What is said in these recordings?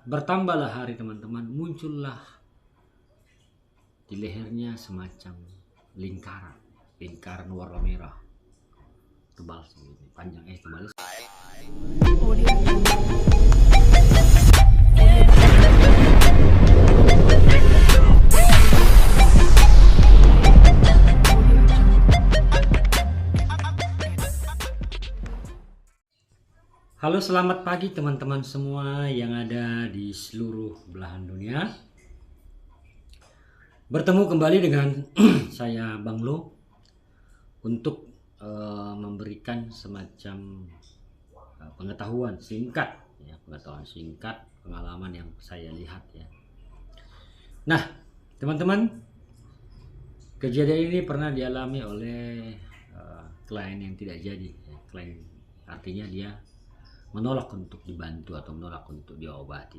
bertambahlah hari teman-teman, muncullah di lehernya semacam lingkaran warna merah tebal segini, panjang tebal. Halo, selamat pagi teman-teman semua yang ada di seluruh belahan dunia. Bertemu kembali dengan saya Bang Lo untuk memberikan semacam pengetahuan singkat, pengalaman yang saya lihat ya. Nah, teman-teman, kejadian ini pernah dialami oleh klien yang tidak jadi. Klien artinya dia menolak untuk dibantu atau menolak untuk diobati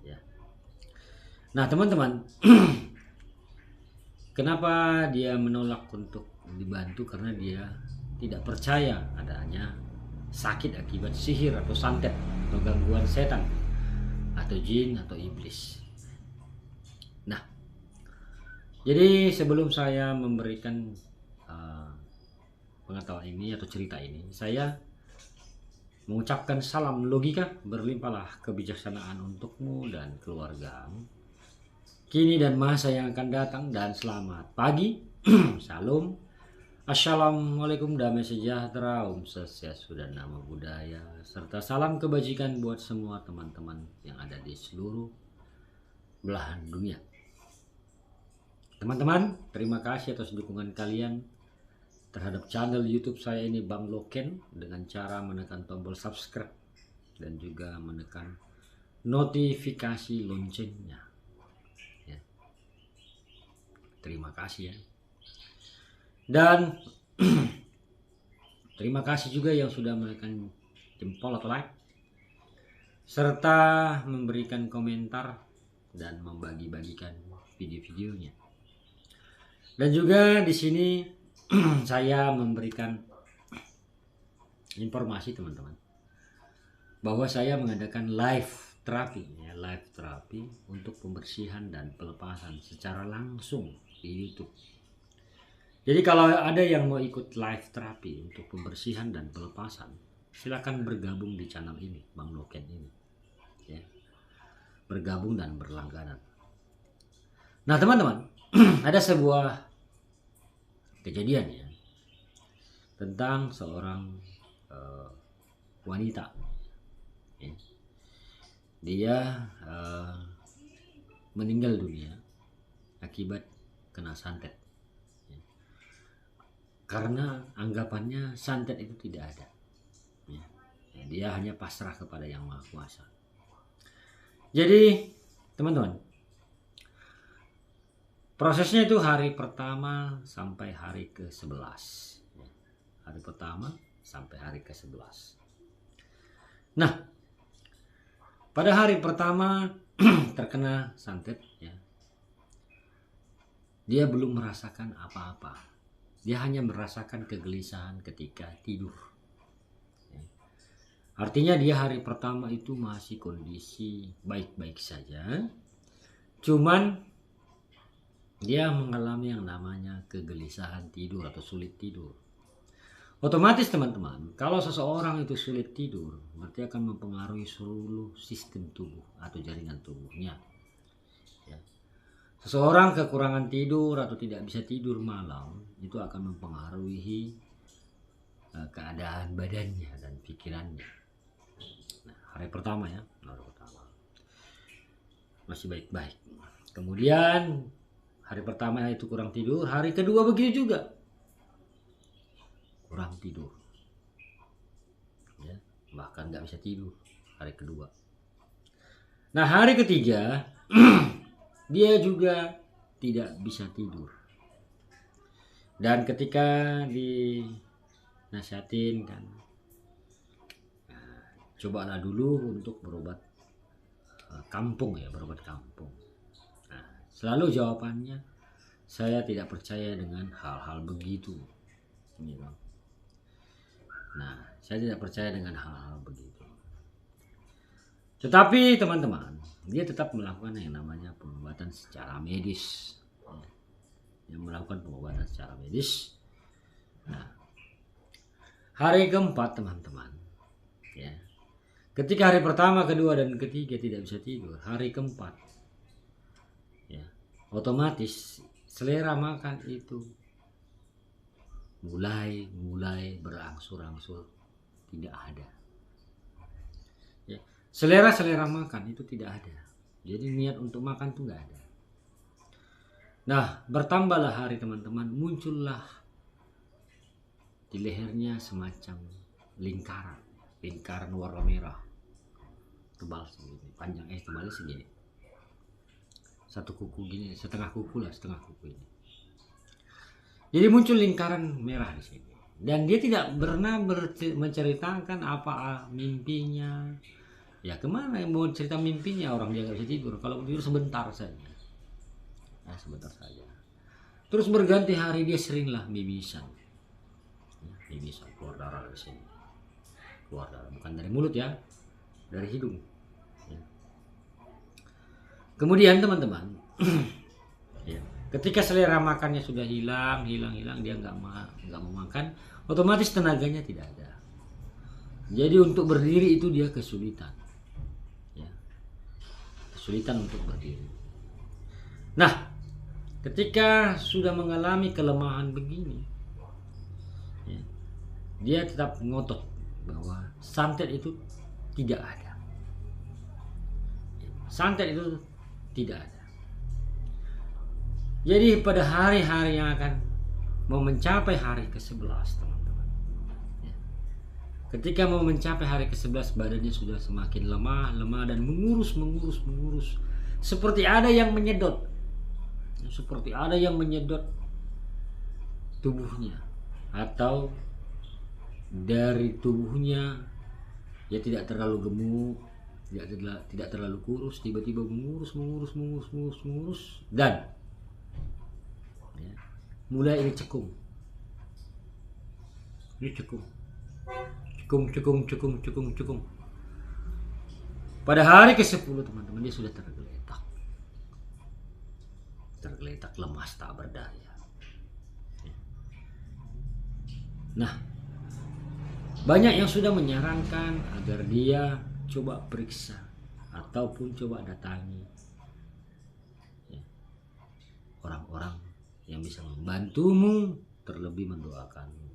ya. Nah teman-teman, kenapa dia menolak untuk dibantu? Karena dia tidak percaya adanya sakit akibat sihir atau santet atau gangguan setan atau jin atau iblis. Nah, jadi sebelum saya memberikan pengetahuan ini atau cerita ini, saya mengucapkan salam logika, berlimpahlah kebijaksanaan untukmu dan keluargamu kini dan masa yang akan datang, dan selamat pagi. Salam, assalamualaikum, damai sejahtera, Om Swastiastu dan Namo Buddhaya, serta salam kebajikan buat semua teman-teman yang ada di seluruh belahan dunia. Teman-teman, terima kasih atas dukungan kalian terhadap channel YouTube saya ini, Bang Loken, dengan cara menekan tombol subscribe dan juga menekan notifikasi loncengnya ya. Terima kasih ya. Dan terima kasih juga yang sudah menekan jempol atau like, serta memberikan komentar dan membagi-bagikan video-videonya. Dan juga di sini saya memberikan informasi teman-teman bahwa saya mengadakan live terapi untuk pembersihan dan pelepasan secara langsung di YouTube. Jadi kalau ada yang mau ikut live terapi untuk pembersihan dan pelepasan, silakan bergabung di channel ini, Bang Loken ini ya. Bergabung dan berlangganan. Nah teman-teman, ada sebuah kejadian ya tentang seorang wanita ya. Dia meninggal dunia akibat kena santet ya. Karena anggapannya santet itu tidak ada ya. Dia hanya pasrah kepada Yang Maha Kuasa. Jadi teman-teman, prosesnya itu hari pertama sampai hari ke-11 ya. Hari pertama sampai hari ke-11. Nah, pada hari pertama terkena santet ya, dia belum merasakan apa-apa. Dia hanya merasakan kegelisahan ketika tidur ya. Artinya dia hari pertama itu masih kondisi baik-baik saja, cuman dia mengalami yang namanya kegelisahan tidur atau sulit tidur. Otomatis teman-teman, kalau seseorang itu sulit tidur, berarti akan mempengaruhi seluruh sistem tubuh atau jaringan tubuhnya ya. Seseorang kekurangan tidur atau tidak bisa tidur malam, itu akan mempengaruhi keadaan badannya dan pikirannya. Nah, hari pertama ya, masih baik-baik. Kemudian hari pertama itu kurang tidur, hari kedua begitu juga kurang tidur ya, bahkan nggak bisa tidur hari kedua. Nah hari ketiga dia juga tidak bisa tidur, dan ketika dinasihatin kan, cobalah dulu untuk berobat kampung ya, berobat kampung. Selalu jawabannya, saya tidak percaya dengan hal-hal begitu. Nah, saya tidak percaya dengan hal-hal begitu. Tetapi teman-teman, dia tetap melakukan yang namanya pengobatan secara medis. Dia melakukan pengobatan secara medis. Nah, hari keempat teman-teman, ya, ketika hari pertama, kedua, dan ketiga tidak bisa tidur, hari keempat, ya, otomatis selera makan itu mulai berangsur-angsur tidak ada. Ya, selera makan itu tidak ada. Jadi niat untuk makan itu nggak ada. Nah, bertambahlah hari teman-teman, muncullah di lehernya semacam lingkaran warna merah, tebal segini, tebalnya segini, satu kuku gini, setengah kuku ini. Jadi muncul lingkaran merah di sini, dan dia tidak pernah menceritakan apa mimpinya. Ya kemana yang mau cerita mimpinya, orang dia nggak bisa tidur. Kalau tidur sebentar saja, ya sebentar saja. Terus berganti hari dia seringlah bibisan, bibisan, keluar darah dari sini, keluar darah, bukan dari mulut ya, dari hidung. Ya. Kemudian teman-teman, ya, ketika selera makannya sudah hilang, dia nggak mau makan, otomatis tenaganya tidak ada. Jadi untuk berdiri itu dia kesulitan, ya, kesulitan untuk berdiri. Nah, ketika sudah mengalami kelemahan begini, ya, dia tetap ngotot bahwa santet itu tidak ada. Santet itu tidak ada. Jadi pada hari-hari yang akan mau mencapai hari ke-11 teman-teman, ya, ketika mau mencapai hari ke-11 badannya sudah semakin lemah dan mengurus, seperti ada yang menyedot, tubuhnya, atau dari tubuhnya ya tidak terlalu gemuk, tidak terlalu kurus, tiba-tiba mengurus dan ya, mulai ini cekung. Pada hari ke-10 teman-teman, dia sudah tergeletak lemas tak berdaya. Nah, banyak yang sudah menyarankan agar dia coba periksa ataupun coba datangi, ya, orang-orang yang bisa membantumu, terlebih mendoakanmu.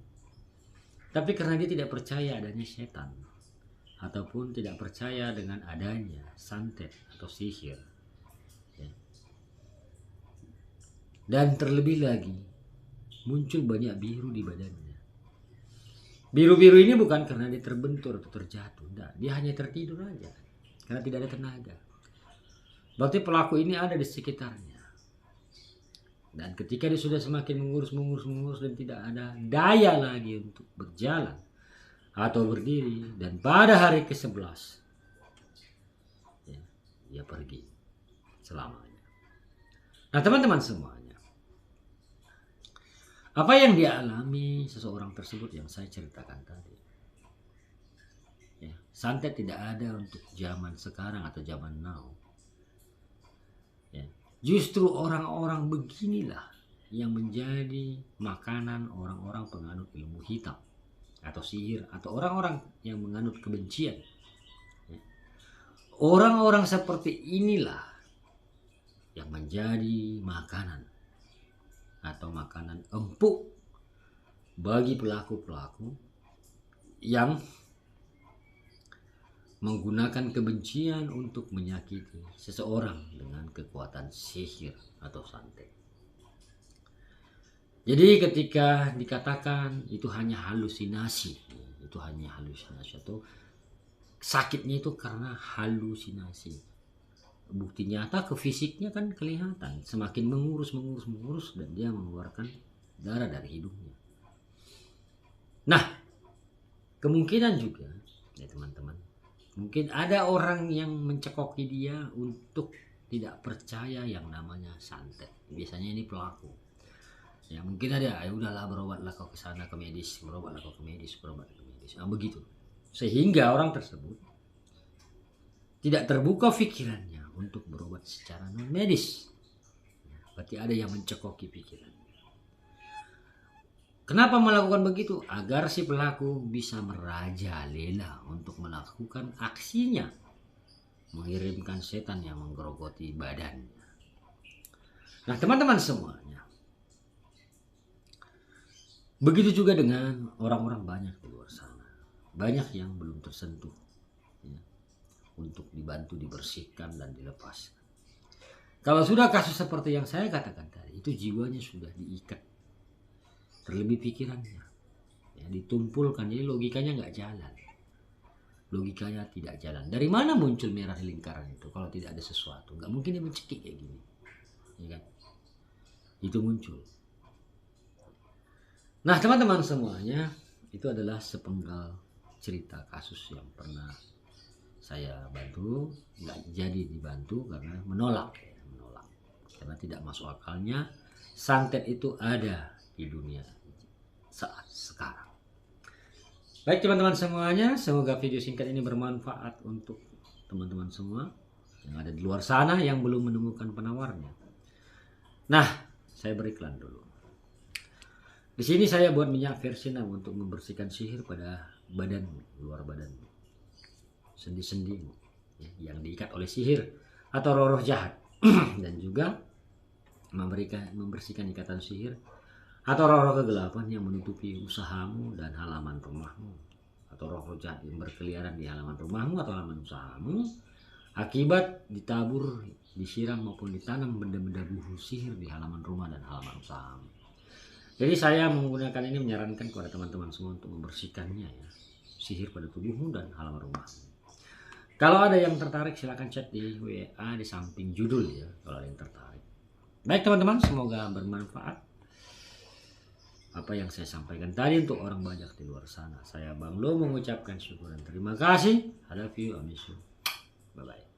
Tapi karena dia tidak percaya adanya setan ataupun tidak percaya dengan adanya santet atau sihir, ya, dan terlebih lagi muncul banyak biru di badannya. Biru-biru ini bukan karena dia terbentur atau terjatuh, enggak, dia hanya tertidur aja karena tidak ada tenaga. Berarti pelaku ini ada di sekitarnya. Dan ketika dia sudah semakin mengurus dan tidak ada daya lagi untuk berjalan atau berdiri, dan pada hari ke-11 ya, dia pergi selamanya. Nah teman-teman semuanya, apa yang dia alami seseorang tersebut yang saya ceritakan tadi, ya, santet tidak ada untuk zaman sekarang atau zaman now. Ya, justru orang-orang beginilah yang menjadi makanan orang-orang penganut ilmu hitam atau sihir, atau orang-orang yang menganut kebencian. Ya. Orang-orang seperti inilah yang menjadi makanan atau makanan empuk bagi pelaku-pelaku yang menggunakan kebencian untuk menyakiti seseorang dengan kekuatan sihir atau santet. Jadi ketika dikatakan itu hanya halusinasi atau sakitnya itu karena halusinasi, bukti nyata ke fisiknya kan kelihatan, semakin mengurus dan dia mengeluarkan darah dari hidungnya. Nah, kemungkinan juga ya teman-teman, mungkin ada orang yang mencekoki dia untuk tidak percaya yang namanya santet. Biasanya ini pelaku. Ya mungkin ada, ya udahlah berobatlah kau ke sana ke medis, berobat ke medis. Nah begitu. Sehingga orang tersebut tidak terbuka pikirannya untuk berobat secara non medis. Berarti ada yang mencekoki pikiran. Kenapa melakukan begitu? Agar si pelaku bisa merajalela untuk melakukan aksinya, mengirimkan setan yang menggerogoti badannya. Nah teman-teman semuanya, begitu juga dengan orang-orang banyak di luar sana. Banyak yang belum tersentuh ya, untuk dibantu dibersihkan dan dilepaskan. Kalau sudah kasus seperti yang saya katakan tadi, itu jiwanya sudah diikat, terlebih pikirannya ya, ditumpulkan. Jadi logikanya nggak jalan, logikanya tidak jalan. Dari mana muncul merah di lingkaran itu kalau tidak ada sesuatu? Nggak mungkin dia mencekik kayak gini ya kan? Itu muncul. Nah teman-teman semuanya, itu adalah sepenggal cerita kasus yang pernah saya bantu. Nggak jadi dibantu karena menolak, karena tidak masuk akalnya santet itu ada di dunia saat sekarang. Baik teman-teman semuanya, semoga video singkat ini bermanfaat untuk teman-teman semua yang ada di luar sana yang belum menemukan penawarnya. Nah, saya beriklan dulu. Di sini saya buat minyak versina untuk membersihkan sihir pada badanmu, luar badanmu, sendi-sendimu ya, yang diikat oleh sihir atau roh-roh jahat dan juga membersihkan ikatan sihir atau roh-roh kegelapan yang menutupi usahamu dan halaman rumahmu, atau roh-roh jahat yang berkeliaran di halaman rumahmu atau halaman usahamu akibat ditabur, disiram maupun ditanam benda-benda buhu sihir di halaman rumah dan halaman usahamu. Jadi saya menggunakan ini menyarankan kepada teman-teman semua untuk membersihkannya ya, sihir pada tubuhmu dan halaman rumah. Kalau ada yang tertarik silahkan chat di WA di samping judul ya, kalau ada yang tertarik. Baik teman-teman, semoga bermanfaat apa yang saya sampaikan tadi untuk orang banyak di luar sana. Saya Bang Lo mengucapkan syukur dan terima kasih. I love you, I miss you. Bye bye.